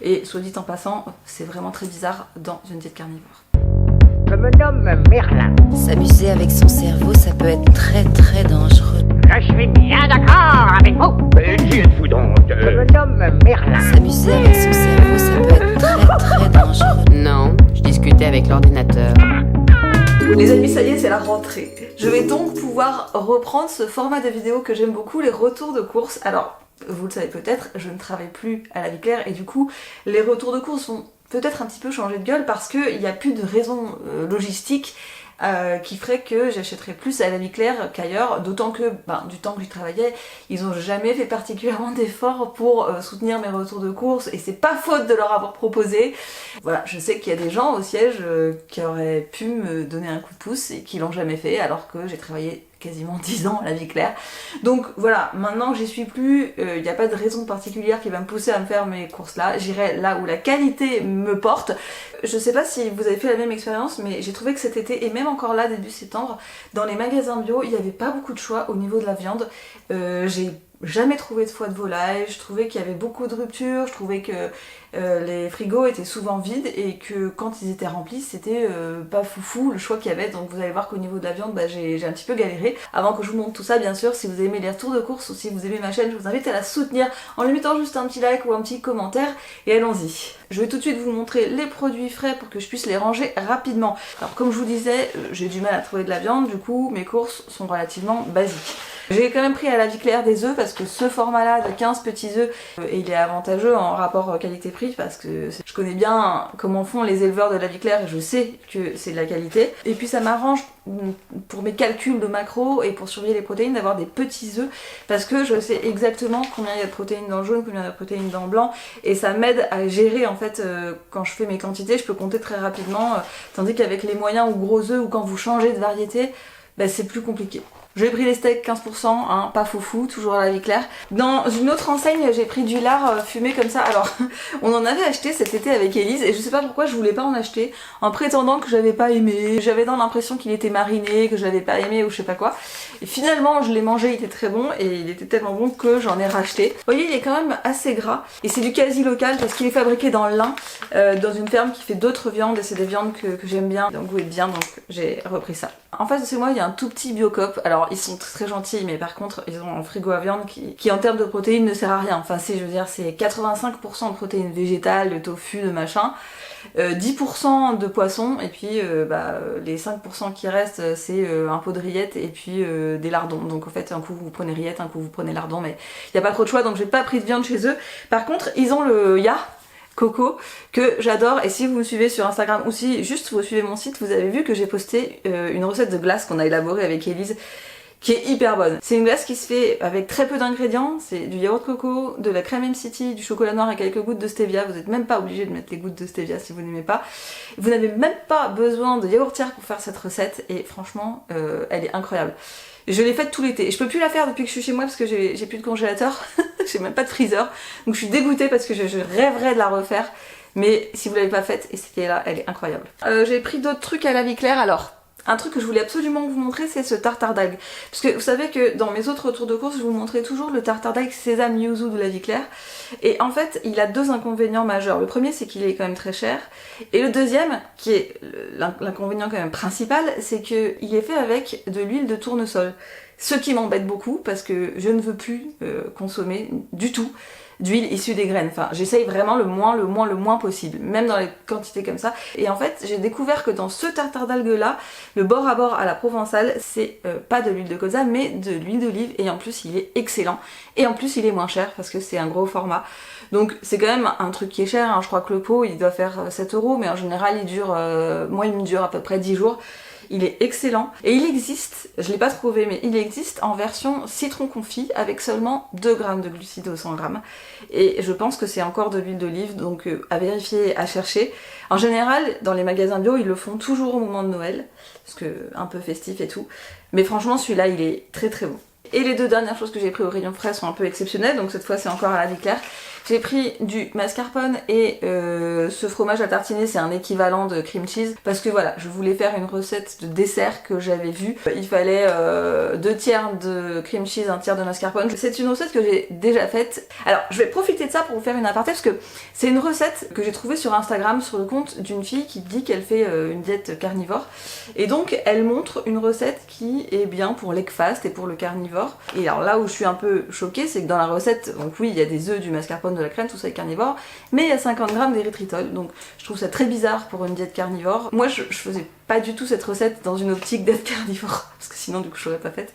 Et soit dit en passant, c'est vraiment très bizarre dans une diète carnivore. Je me nomme Merlin. S'amuser avec son cerveau, ça peut être très très dangereux. Je suis bien d'accord avec vous. Mais qui êtes-vous donc? Je me nomme Merlin. S'amuser avec son cerveau, ça peut être très très dangereux. Non, je discutais avec l'ordinateur. Les amis, ça y est, c'est la rentrée. Je vais donc pouvoir reprendre ce format de vidéo que j'aime beaucoup, les retours de course. Alors, vous le savez peut-être, je ne travaille plus à la Vie Claire et du coup, les retours de course vont peut-être un petit peu changer de gueule parce qu'il n'y a plus de raison logistique qui ferait que j'achèterais plus à la Vie Claire qu'ailleurs, d'autant que du temps que j'y travaillais, ils n'ont jamais fait particulièrement d'efforts pour soutenir mes retours de course et c'est pas faute de leur avoir proposé. Voilà, je sais qu'il y a des gens au siège qui auraient pu me donner un coup de pouce et qui l'ont jamais fait alors que j'ai travaillé quasiment 10 ans à la Vie Claire. Donc voilà, maintenant que j'y suis plus, il n'y a pas de raison particulière qui va me pousser à me faire mes courses là. J'irai là où la qualité me porte. Je sais pas si vous avez fait la même expérience, mais j'ai trouvé que cet été, et même encore là début septembre, dans les magasins bio, il n'y avait pas beaucoup de choix au niveau de la viande. J'ai jamais trouvé de foie de volaille, je trouvais qu'il y avait beaucoup de ruptures, je trouvais que les frigos étaient souvent vides et que quand ils étaient remplis c'était pas foufou le choix qu'il y avait. Donc vous allez voir qu'au niveau de la viande j'ai un petit peu galéré. Avant que je vous montre tout ça, bien sûr, si vous aimez les retours de course ou si vous aimez ma chaîne, je vous invite à la soutenir en lui mettant juste un petit like ou un petit commentaire et allons-y. Je vais tout de suite vous montrer les produits frais pour que je puisse les ranger rapidement. Alors comme je vous disais, j'ai du mal à trouver de la viande, du coup mes courses sont relativement basiques. J'ai quand même pris à la Vie Claire des œufs parce que ce format là de 15 petits œufs, il est avantageux en rapport qualité-prix parce que je connais bien comment font les éleveurs de la Vie Claire et je sais que c'est de la qualité. Et puis ça m'arrange pour mes calculs de macros et pour surveiller les protéines d'avoir des petits œufs parce que je sais exactement combien il y a de protéines dans le jaune, combien il y a de protéines dans le blanc et ça m'aide à gérer en fait quand je fais mes quantités, je peux compter très rapidement tandis qu'avec les moyens ou gros œufs ou quand vous changez de variété, c'est plus compliqué. J'ai pris les steaks 15%, hein, pas foufou, toujours à la Vie Claire. Dans une autre enseigne, j'ai pris du lard fumé comme ça. Alors, on en avait acheté cet été avec Elise et je sais pas pourquoi je voulais pas en acheter en prétendant que j'avais pas aimé. J'avais dans l'impression qu'il était mariné, que j'avais pas aimé ou je sais pas quoi. Et finalement, je l'ai mangé, il était très bon et il était tellement bon que j'en ai racheté. Vous voyez, il est quand même assez gras et c'est du quasi local parce qu'il est fabriqué dans l'Ain, dans une ferme qui fait d'autres viandes et c'est des viandes que j'aime bien, donc goût est bien, donc j'ai repris ça. En face de moi, il y a un tout petit Biocop. Alors, ils sont très gentils, mais par contre, ils ont un frigo à viande qui en termes de protéines ne sert à rien. Enfin, je veux dire, c'est 85% de protéines végétales, de tofu, de machin, 10% de poisson, et puis les 5% qui restent, c'est un pot de rillettes et puis des lardons. Donc en fait, un coup vous prenez rillettes, un coup vous prenez lardons, mais il n'y a pas trop de choix, donc j'ai pas pris de viande chez eux. Par contre, ils ont le Ya Coco que j'adore et si vous me suivez sur Instagram ou si juste vous suivez mon site, vous avez vu que j'ai posté une recette de glace qu'on a élaborée avec Elise qui est hyper bonne. C'est une glace qui se fait avec très peu d'ingrédients, c'est du yaourt coco, de la crème MCT, du chocolat noir et quelques gouttes de stevia. Vous n'êtes même pas obligé de mettre les gouttes de stevia si vous n'aimez pas. Vous n'avez même pas besoin de yaourtière pour faire cette recette et franchement elle est incroyable. Je l'ai faite tout l'été. Je peux plus la faire depuis que je suis chez moi parce que j'ai plus de congélateur. J'ai même pas de freezer. Donc je suis dégoûtée parce que je rêverais de la refaire. Mais si vous l'avez pas faite, essayez-la, elle est incroyable. J'ai pris d'autres trucs à la Vie Claire. Alors, un truc que je voulais absolument vous montrer, c'est ce tartare d'algues. Parce que vous savez que dans mes autres retours de course, je vous montrais toujours le tartare d'algues sésame yuzu de la Vie Claire. Et en fait, il a deux inconvénients majeurs. Le premier, c'est qu'il est quand même très cher. Et le deuxième, qui est l'inconvénient quand même principal, c'est qu'il est fait avec de l'huile de tournesol. Ce qui m'embête beaucoup, parce que je ne veux plus consommer du tout d'huile issue des graines. Enfin, j'essaye vraiment le moins possible, même dans les quantités comme ça. Et en fait, j'ai découvert que dans ce tartare d'algues là, le bord à bord à la provençale, c'est pas de l'huile de colza, mais de l'huile d'olive. Et en plus, il est excellent. Et en plus, il est moins cher parce que c'est un gros format. Donc c'est quand même un truc qui est cher, hein. Je crois que le pot, il doit faire 7 €, mais en général, il dure, moi, il me dure à peu près 10 jours. Il est excellent et il existe, je l'ai pas trouvé, mais il existe en version citron confit avec seulement 2 grammes de glucides au 100 g. Et je pense que c'est encore de l'huile d'olive, donc à vérifier, à chercher. En général, dans les magasins bio, ils le font toujours au moment de Noël, parce que un peu festif et tout. Mais franchement, celui-là, il est très très bon. Et les deux dernières choses que j'ai pris au rayon frais sont un peu exceptionnelles, donc cette fois c'est encore à la Vie Claire. J'ai pris du mascarpone et ce fromage à tartiner, c'est un équivalent de cream cheese parce que voilà, je voulais faire une recette de dessert que j'avais vue. Il fallait 2 tiers de cream cheese, 1 tiers de mascarpone. C'est une recette que j'ai déjà faite. Alors je vais profiter de ça pour vous faire une aparté parce que c'est une recette que j'ai trouvée sur Instagram sur le compte d'une fille qui dit qu'elle fait une diète carnivore. Et donc elle montre une recette qui est bien pour l'egg-fast et pour le carnivore. Et alors là où je suis un peu choquée, c'est que dans la recette, donc oui, il y a des œufs, du mascarpone, de la crème, tout ça est carnivore, mais il y a 50 grammes d'érythritol. Donc je trouve ça très bizarre pour une diète carnivore. Moi je faisais pas du tout cette recette dans une optique d'être carnivore, parce que sinon du coup je l'aurais pas faite.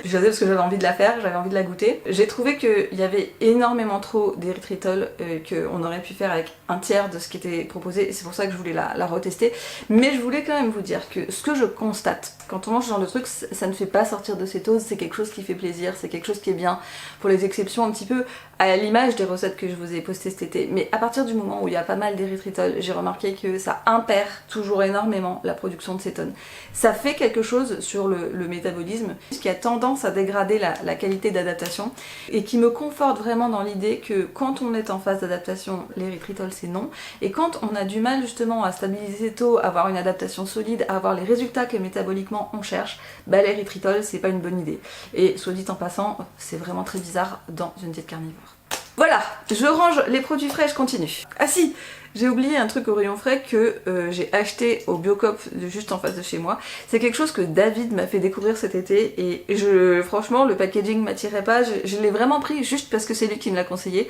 Je faisais parce que j'avais envie de la faire, j'avais envie de la goûter. J'ai trouvé qu'il y avait énormément trop d'érythritol, qu'on aurait pu faire avec 1 tiers de ce qui était proposé, et c'est pour ça que je voulais la retester. Mais je voulais quand même vous dire que ce que je constate, quand on mange ce genre de trucs, ça ne fait pas sortir de cétose, c'est quelque chose qui fait plaisir, c'est quelque chose qui est bien, pour les exceptions un petit peu à l'image des recettes que je vous ai postées cet été. Mais à partir du moment où il y a pas mal d'érythritol, j'ai remarqué que ça impère toujours énormément la production de cétone. Ça fait quelque chose sur le métabolisme, ce qui a tendance à dégrader la qualité d'adaptation, et qui me conforte vraiment dans l'idée que quand on est en phase d'adaptation, l'érythritol c'est non, et quand on a du mal justement à stabiliser tôt, à avoir une adaptation solide, à avoir les résultats que métaboliquement on cherche, bah l'érythritol c'est pas une bonne idée. Et soit dit en passant, c'est vraiment très bizarre dans une diète carnivore. Voilà, je range les produits frais, je continue. Ah si, j'ai oublié un truc au rayon frais que j'ai acheté au Biocoop juste en face de chez moi. C'est quelque chose que David m'a fait découvrir cet été et franchement le packaging m'attirait pas, je l'ai vraiment pris juste parce que c'est lui qui me l'a conseillé.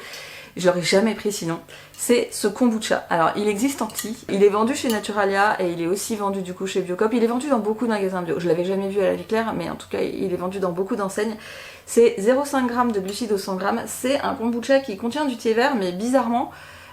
Je l'aurais jamais pris sinon. C'est ce kombucha. Alors il existe en petit, il est vendu chez Naturalia et il est aussi vendu du coup chez Biocoop. Il est vendu dans beaucoup de magasins bio. Je l'avais jamais vu à la vie claire, mais en tout cas il est vendu dans beaucoup d'enseignes. C'est 0,5 g de glucides au 100 g. C'est un kombucha qui contient du thé vert, mais bizarrement,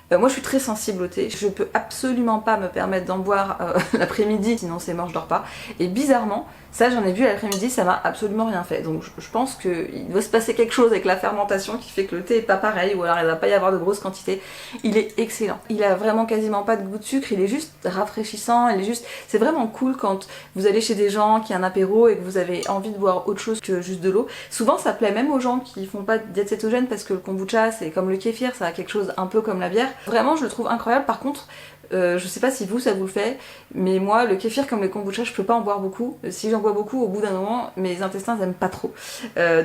moi je suis très sensible au thé. Je peux absolument pas me permettre d'en boire l'après-midi, sinon c'est mort, je dors pas. Et bizarrement, ça j'en ai bu l'après-midi, ça m'a absolument rien fait. Donc je pense qu'il doit se passer quelque chose avec la fermentation qui fait que le thé est pas pareil, ou alors il va pas y avoir de grosses quantités. Il est excellent. Il a vraiment quasiment pas de goût de sucre, il est juste rafraîchissant, c'est vraiment cool quand vous allez chez des gens qui ont un apéro et que vous avez envie de boire autre chose que juste de l'eau. Souvent ça plaît même aux gens qui font pas de diète cétogène parce que le kombucha c'est comme le kéfir, ça a quelque chose un peu comme la bière. Vraiment je le trouve incroyable. Par contre, je sais pas si vous ça vous le fait, mais moi le kéfir comme le kombucha je peux pas en boire beaucoup. Si j'en bois beaucoup, au bout d'un moment mes intestins n'aiment pas trop.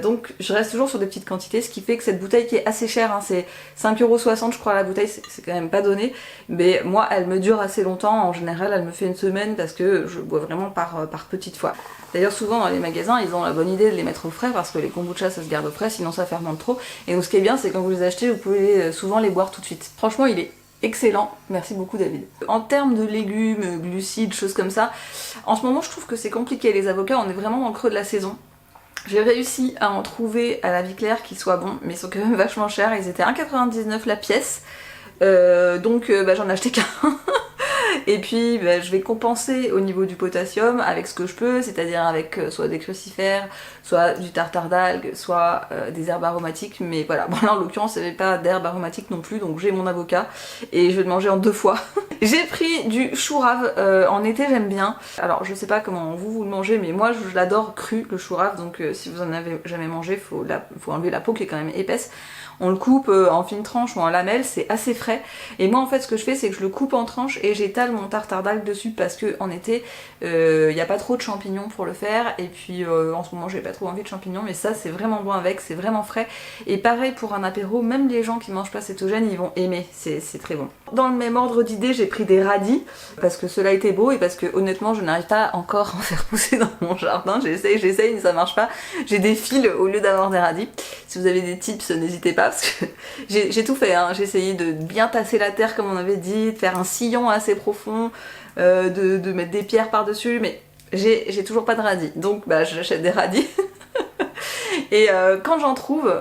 Donc je reste toujours sur des petites quantités, ce qui fait que cette bouteille qui est assez chère, hein, c'est 5,60€ je crois la bouteille, c'est quand même pas donné, mais moi elle me dure assez longtemps. En général elle me fait une semaine parce que je bois vraiment par petites fois. D'ailleurs souvent dans les magasins ils ont la bonne idée de les mettre au frais parce que les kombucha ça se garde au frais sinon ça fermente trop. Et donc ce qui est bien c'est quand vous les achetez vous pouvez souvent les boire tout de suite. Franchement il est excellent, merci beaucoup David. En termes de légumes, glucides, choses comme ça, en ce moment je trouve que c'est compliqué les avocats, on est vraiment dans le creux de la saison. J'ai réussi à en trouver à la vie claire qui soient bons, mais ils sont quand même vachement chers, ils étaient 1,99€ la pièce, donc j'en ai acheté qu'un. Et puis je vais compenser au niveau du potassium avec ce que je peux, c'est-à-dire avec soit des crucifères, soit du tartare d'algues, soit des herbes aromatiques, mais voilà, bon là en l'occurrence il n'y avait pas d'herbes aromatiques non plus, donc j'ai mon avocat et je vais le manger en 2 fois. J'ai pris du chou rave, en été j'aime bien, alors je sais pas comment vous le mangez, mais moi je l'adore cru le chou rave, donc si vous en avez jamais mangé, faut enlever la peau qui est quand même épaisse. On le coupe en fines tranches ou en lamelles, c'est assez frais. Et moi en fait ce que je fais c'est que je le coupe en tranches et j'étale mon tartare d'algues dessus parce que en été il n'y a pas trop de champignons pour le faire. Et puis en ce moment j'ai pas trop envie de champignons, mais ça c'est vraiment bon avec, c'est vraiment frais. Et pareil pour un apéro, même les gens qui mangent pas cétogène ils vont aimer, c'est très bon. Dans le même ordre d'idée j'ai pris des radis parce que cela était beau et parce que honnêtement je n'arrive pas encore à en faire pousser dans mon jardin. J'essaye mais ça marche pas. J'ai des fils au lieu d'avoir des radis. Si vous avez des tips n'hésitez pas parce que j'ai tout fait, hein. J'ai essayé de bien tasser la terre comme on avait dit, de faire un sillon assez profond, de mettre des pierres par dessus, mais j'ai toujours pas de radis, donc j'achète des radis. Et quand j'en trouve,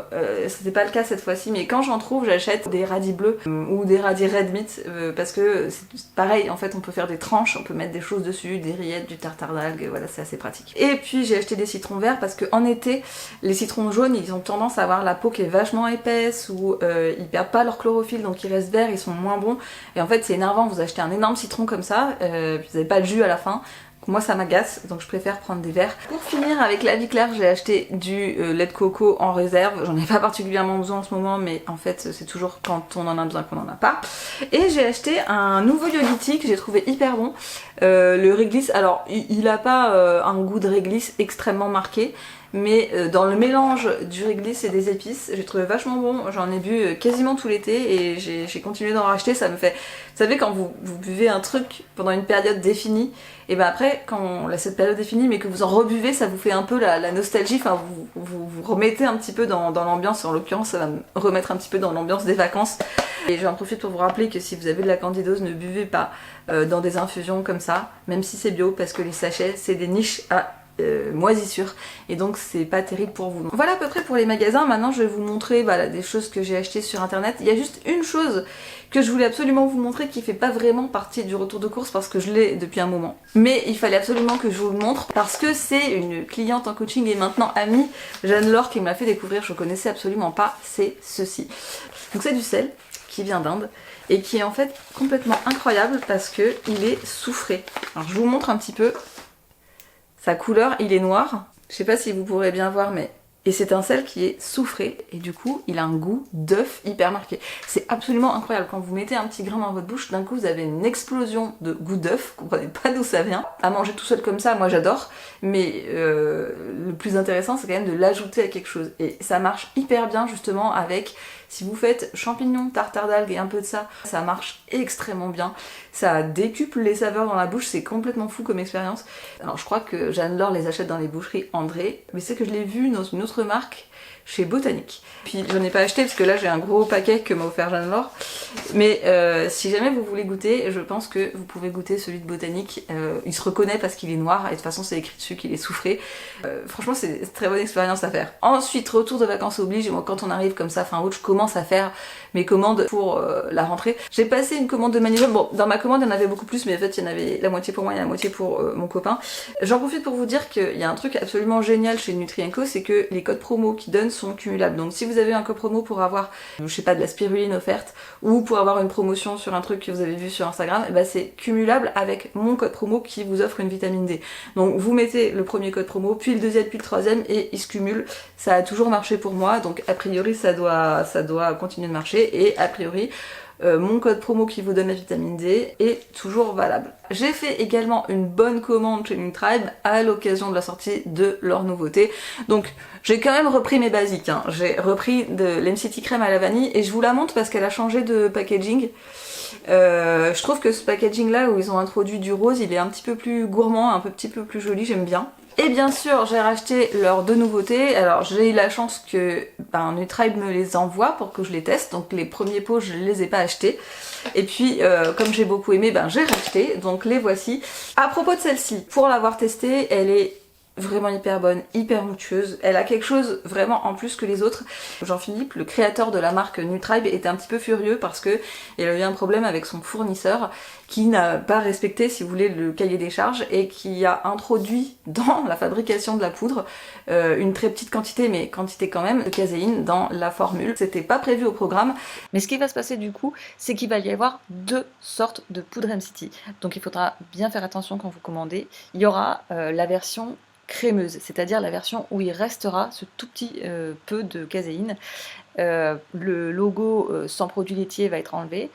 c'était pas le cas cette fois-ci, mais quand j'en trouve j'achète des radis bleus ou des radis red meat parce que c'est pareil, en fait on peut faire des tranches, on peut mettre des choses dessus, des rillettes, du tartare d'algues, voilà c'est assez pratique. Et puis j'ai acheté des citrons verts parce que en été les citrons jaunes ils ont tendance à avoir la peau qui est vachement épaisse ou ils perdent pas leur chlorophylle donc ils restent verts, ils sont moins bons et en fait c'est énervant, vous achetez un énorme citron comme ça, puis vous avez pas le jus à la fin. Moi ça m'agace, donc je préfère prendre des verres. Pour finir avec la vie claire, j'ai acheté du lait de coco en réserve. J'en ai pas particulièrement besoin en ce moment, mais en fait c'est toujours quand on en a besoin qu'on en a pas. Et j'ai acheté un nouveau Yogiti que j'ai trouvé hyper bon. Le réglisse, alors il a pas un goût de réglisse extrêmement marqué, mais dans le mélange du réglisse et des épices, j'ai trouvé vachement bon. J'en ai bu quasiment tout l'été et j'ai continué d'en racheter. Ça me fait... Vous savez, quand vous buvez un truc pendant une période définie, et ben après, quand cette période est finie, mais que vous en rebuvez, ça vous fait un peu la nostalgie. Enfin, vous remettez un petit peu dans l'ambiance. En l'occurrence, ça va me remettre un petit peu dans l'ambiance des vacances. Et j'en profite pour vous rappeler que si vous avez de la candidose, ne buvez pas dans des infusions comme ça, même si c'est bio, parce que les sachets, c'est des niches à moisissure et donc c'est pas terrible pour vous. Voilà à peu près pour les magasins. Maintenant je vais vous montrer des choses que j'ai achetées sur internet. Il y a juste une chose que je voulais absolument vous montrer qui fait pas vraiment partie du retour de course parce que je l'ai depuis un moment, mais il fallait absolument que je vous le montre parce que c'est une cliente en coaching et maintenant amie, Jeanne Laure, qui me l'a fait découvrir. Je connaissais absolument pas. C'est ceci. Donc c'est du sel qui vient d'Inde et qui est en fait complètement incroyable parce que il est soufré. Alors je vous montre un petit peu. Sa couleur, il est noir. Je sais pas si vous pourrez bien voir, mais... Et c'est un sel qui est soufré, et du coup, il a un goût d'œuf hyper marqué. C'est absolument incroyable. Quand vous mettez un petit grain dans votre bouche, d'un coup, vous avez une explosion de goût d'œuf. Vous comprenez pas d'où ça vient. À manger tout seul comme ça, moi j'adore. Mais le plus intéressant, c'est quand même de l'ajouter à quelque chose. Et ça marche hyper bien, justement, avec... Si vous faites champignons, tartare d'algues et un peu de ça, ça marche extrêmement bien. Ça décuple les saveurs dans la bouche, c'est complètement fou comme expérience. Alors je crois que Jeanne Laure les achète dans les boucheries André, mais c'est que je l'ai vu dans une autre marque chez Botanique. Puis j'en ai pas acheté parce que là j'ai un gros paquet que m'a offert Jeanne Laure. Mais si jamais vous voulez goûter, je pense que vous pouvez goûter celui de Botanique. Il se reconnaît parce qu'il est noir et de toute façon c'est écrit dessus qu'il est soufré. Franchement c'est une très bonne expérience à faire. Ensuite, retour de vacances oblige. Moi quand on arrive comme ça fin août, je commence à faire mes commandes pour la rentrée. J'ai passé une commande de manivelle. Bon, dans ma commande il y en avait beaucoup plus, mais en fait il y en avait la moitié pour moi et la moitié pour mon copain. J'en profite pour vous dire qu'il y a un truc absolument génial chez Nutri&Co, c'est que les codes promo qu'ils donnent sont cumulables. Donc si vous avez un code promo pour avoir, je sais pas, de la spiruline offerte ou pour avoir une promotion sur un truc que vous avez vu sur Instagram, et ben c'est cumulable avec mon code promo qui vous offre une vitamine D. Donc vous mettez le premier code promo, puis le deuxième, puis le troisième et ils se cumulent. Ça a toujours marché pour moi, donc a priori ça doit continuer de marcher et a priori mon code promo qui vous donne la vitamine D est toujours valable. J'ai fait également une bonne commande chez Nutribe à l'occasion de la sortie de leur nouveauté. Donc j'ai quand même repris mes basiques. J'ai repris de l'MCT crème à la vanille et je vous la montre parce qu'elle a changé de packaging. Je trouve que ce packaging là où ils ont introduit du rose, il est un petit peu plus gourmand, un petit peu plus joli, j'aime bien. Et bien sûr, j'ai racheté leurs deux nouveautés. Alors j'ai eu la chance que Nutribe me les envoie pour que je les teste. Donc les premiers pots, je ne les ai pas achetés. Et puis, comme j'ai beaucoup aimé, j'ai racheté. Donc les voici. À propos de celle-ci, pour l'avoir testée, elle est vraiment hyper bonne, hyper onctueuse. Elle a quelque chose vraiment en plus que les autres. Jean-Philippe, le créateur de la marque Nutribe, était un petit peu furieux parce que il a eu un problème avec son fournisseur qui n'a pas respecté, si vous voulez, le cahier des charges et qui a introduit dans la fabrication de la poudre une très petite quantité, mais quantité quand même, de caséine dans la formule. C'était pas prévu au programme. Mais ce qui va se passer du coup, c'est qu'il va y avoir deux sortes de poudre MCT. Donc il faudra bien faire attention quand vous commandez. Il y aura la version crémeuse, c'est-à-dire la version où il restera ce tout petit peu de caséine. Le logo sans produit laitier va être enlevé.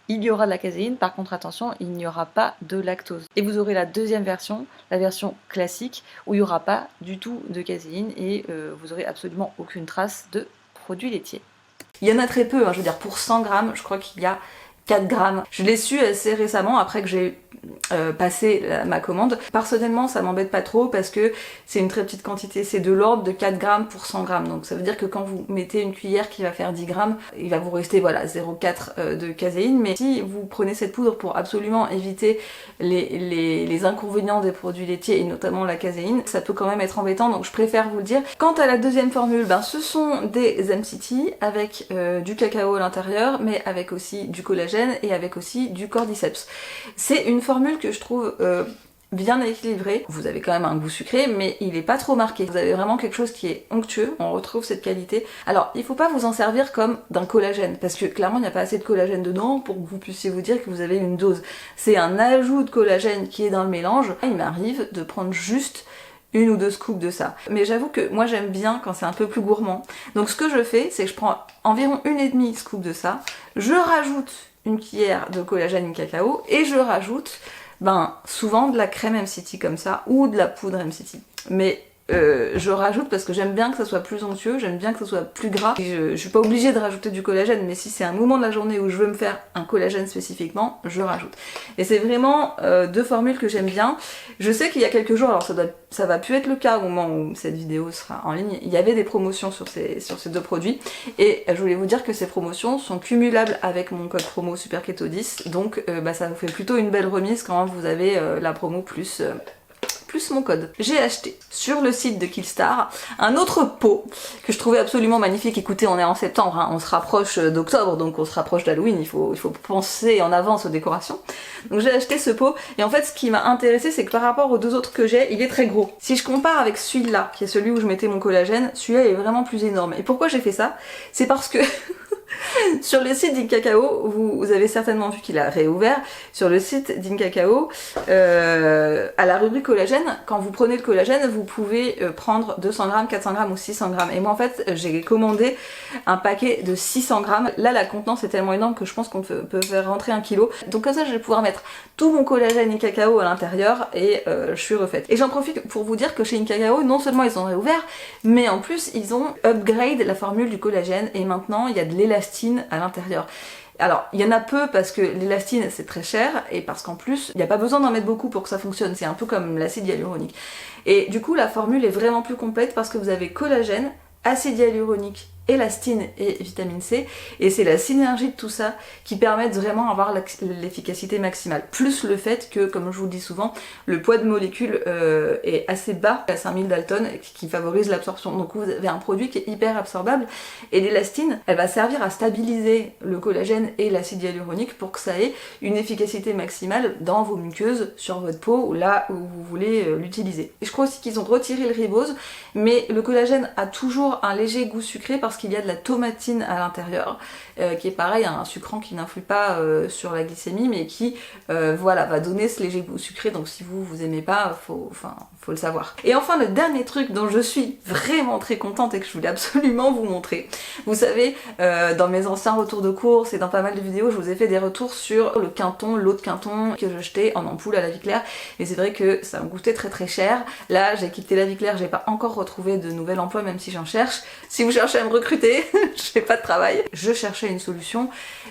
Il y aura de la caséine, par contre attention, il n'y aura pas de lactose. Et vous aurez la deuxième version, la version classique, où il n'y aura pas du tout de caséine et vous aurez absolument aucune trace de produit laitier. Il y en a très peu, je veux dire pour 100 grammes, je crois qu'il y a 4 grammes. Je l'ai su assez récemment après que j'ai passé ma commande. Personnellement ça m'embête pas trop parce que c'est une très petite quantité, c'est de l'ordre de 4 grammes pour 100 grammes. Donc ça veut dire que quand vous mettez une cuillère qui va faire 10 grammes, il va vous rester 0,4 de caséine. Mais si vous prenez cette poudre pour absolument éviter les inconvénients des produits laitiers et notamment la caséine, ça peut quand même être embêtant, donc je préfère vous le dire. Quant à la deuxième formule, ce sont des MCT avec du cacao à l'intérieur, mais avec aussi du collagène et avec aussi du cordyceps. C'est une formule que je trouve bien équilibré. Vous avez quand même un goût sucré, mais il est pas trop marqué. Vous avez vraiment quelque chose qui est onctueux, on retrouve cette qualité. Alors, il faut pas vous en servir comme d'un collagène, parce que clairement, il n'y a pas assez de collagène dedans pour que vous puissiez vous dire que vous avez une dose. C'est un ajout de collagène qui est dans le mélange. Il m'arrive de prendre juste une ou deux scoops de ça. Mais j'avoue que moi j'aime bien quand c'est un peu plus gourmand. Donc ce que je fais, c'est que je prends environ 1,5 scoop de ça, je rajoute une cuillère de collagène in cacao et je rajoute souvent de la crème MCT comme ça ou de la poudre MCT. Mais je rajoute parce que j'aime bien que ça soit plus onctueux, j'aime bien que ça soit plus gras. Et je suis pas obligée de rajouter du collagène, mais si c'est un moment de la journée où je veux me faire un collagène spécifiquement, je rajoute. Et c'est vraiment deux formules que j'aime bien. Je sais qu'il y a quelques jours, alors ça va plus être le cas au moment où cette vidéo sera en ligne, il y avait des promotions sur ces deux produits, et je voulais vous dire que ces promotions sont cumulables avec mon code promo SuperKeto10, donc ça vous fait plutôt une belle remise quand vous avez la promo plus mon code. J'ai acheté sur le site de Killstar un autre pot que je trouvais absolument magnifique. Écoutez, on est en septembre, hein, on se rapproche d'octobre, donc on se rapproche d'Halloween, il faut penser en avance aux décorations. Donc j'ai acheté ce pot, et en fait ce qui m'a intéressé, c'est que par rapport aux deux autres que j'ai, il est très gros. Si je compare avec celui-là, qui est celui où je mettais mon collagène, celui-là est vraiment plus énorme. Et pourquoi j'ai fait ça? C'est parce que sur le site d'Incacao, vous avez certainement vu qu'il a réouvert. Sur le site d'Incacao, à la rubrique collagène, quand vous prenez le collagène, vous pouvez prendre 200 grammes, 400 grammes ou 600 grammes. Et moi en fait, j'ai commandé un paquet de 600 grammes. Là, la contenance est tellement énorme que je pense qu'on peut faire rentrer 1 kg. Donc comme ça, je vais pouvoir mettre tout mon collagène Incacao à l'intérieur et je suis refaite. Et j'en profite pour vous dire que chez Incacao, non seulement ils ont réouvert, mais en plus ils ont upgrade la formule du collagène et maintenant il y a de l'élastine à l'intérieur. Alors, il y en a peu parce que l'élastine c'est très cher et parce qu'en plus, il n'y a pas besoin d'en mettre beaucoup pour que ça fonctionne. C'est un peu comme l'acide hyaluronique. Et du coup, la formule est vraiment plus complète parce que vous avez collagène, acide hyaluronique, élastine et vitamine C, et c'est la synergie de tout ça qui permet de vraiment avoir l'efficacité maximale. Plus le fait que, comme je vous le dis souvent, le poids de molécules est assez bas à 5000 Dalton, qui favorise l'absorption. Donc vous avez un produit qui est hyper absorbable, et l'élastine, elle va servir à stabiliser le collagène et l'acide hyaluronique pour que ça ait une efficacité maximale dans vos muqueuses, sur votre peau, ou là où vous voulez l'utiliser. Et je crois aussi qu'ils ont retiré le ribose, mais le collagène a toujours un léger goût sucré parce qu'il y a de la tomatine à l'intérieur, qui est pareil, un sucrant qui n'influe pas sur la glycémie, mais qui va donner ce léger goût sucré. Donc si vous aimez pas, faut le savoir. Et enfin, le dernier truc dont je suis vraiment très contente et que je voulais absolument vous montrer. Vous savez, dans mes anciens retours de course et dans pas mal de vidéos, je vous ai fait des retours sur le Quinton, l'eau de Quinton que j'achetais en ampoule à la vie claire, et c'est vrai que ça me coûtait très très cher. Là, j'ai quitté la vie claire, j'ai pas encore retrouvé de nouvel emploi, même si j'en cherche. Si vous cherchez à me recruter, je fais pas de travail. Je cherchais une solution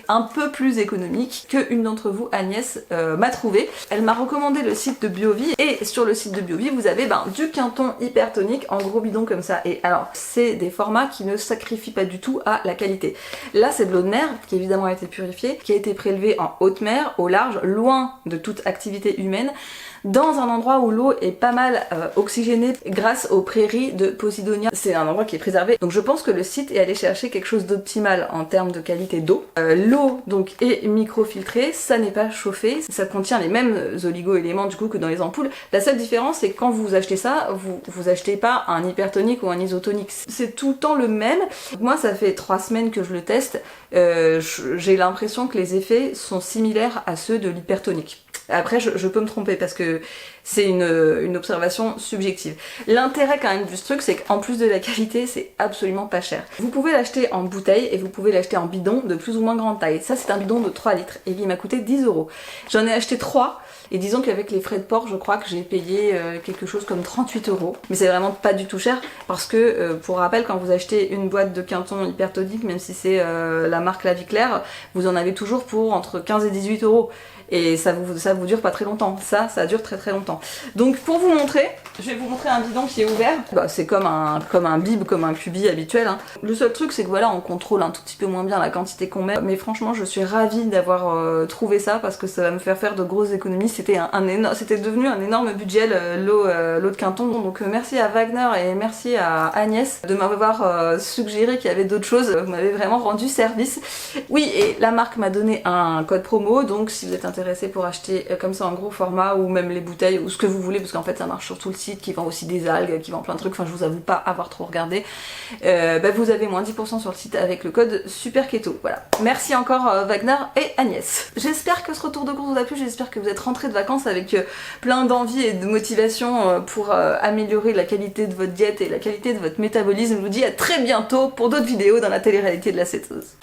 un peu plus économique que une d'entre vous, Agnès, m'a trouvé. Elle m'a recommandé le site de Biovie, et sur le site de Biovie, vous avez du Quinton hypertonique en gros bidon comme ça. Et alors, c'est des formats qui ne sacrifient pas du tout à la qualité. Là, c'est de l'eau de mer qui évidemment a été purifiée, qui a été prélevée en haute mer, au large, loin de toute activité humaine, dans un endroit où l'eau est pas mal oxygénée grâce aux prairies de Posidonia. C'est un endroit qui est préservé. Donc je pense que le site est allé chercher quelque chose d'optimal en termes de qualité d'eau. L'eau donc est microfiltrée, ça n'est pas chauffé, ça contient les mêmes oligo-éléments du coup que dans les ampoules. La seule différence, c'est que quand vous achetez ça, vous achetez pas un hypertonique ou un isotonique. C'est tout le temps le même. Moi, ça fait 3 semaines que je le teste. J'ai l'impression que les effets sont similaires à ceux de l'hypertonique. Après, je peux me tromper parce que c'est une observation subjective. L'intérêt quand même du truc, c'est qu'en plus de la qualité, c'est absolument pas cher. Vous pouvez l'acheter en bouteille et vous pouvez l'acheter en bidon de plus ou moins grande taille. Ça, c'est un bidon de 3 litres et il m'a coûté 10 €. J'en ai acheté 3. Et disons qu'avec les frais de port, je crois que j'ai payé quelque chose comme 38 €. Mais c'est vraiment pas du tout cher parce que, pour rappel, quand vous achetez une boîte de Quinton hypertonique, même si c'est la marque La Vie Claire, vous en avez toujours pour entre 15 et 18 €. Et ça vous dure pas très longtemps. Ça dure très très longtemps. Donc pour vous montrer, je vais vous montrer un bidon qui est ouvert. C'est comme un bib, comme un cubi habituel. Hein. Le seul truc, c'est que voilà, on contrôle un tout petit peu moins bien la quantité qu'on met. Mais franchement, je suis ravie d'avoir trouvé ça parce que ça va me faire de grosses économies. C'était devenu un énorme budget l'eau de Quinton. Donc merci à Wagner et merci à Agnès de m'avoir suggéré qu'il y avait d'autres choses. Vous m'avez vraiment rendu service. Oui, et la marque m'a donné un code promo, donc si vous êtes intéressé pour acheter acheter comme ça en gros format, ou même les bouteilles, ou ce que vous voulez, parce qu'en fait ça marche sur tout le site, qui vend aussi des algues, qui vend plein de trucs, enfin je vous avoue pas avoir trop regardé, vous avez moins 10% sur le site avec le code SUPERKETO. Voilà. Merci encore Wagner et Agnès. J'espère que ce retour de course vous a plu, j'espère que vous êtes rentrés de vacances avec plein d'envie et de motivation pour améliorer la qualité de votre diète et la qualité de votre métabolisme. Je vous dis à très bientôt pour d'autres vidéos dans la télé-réalité de la cétose.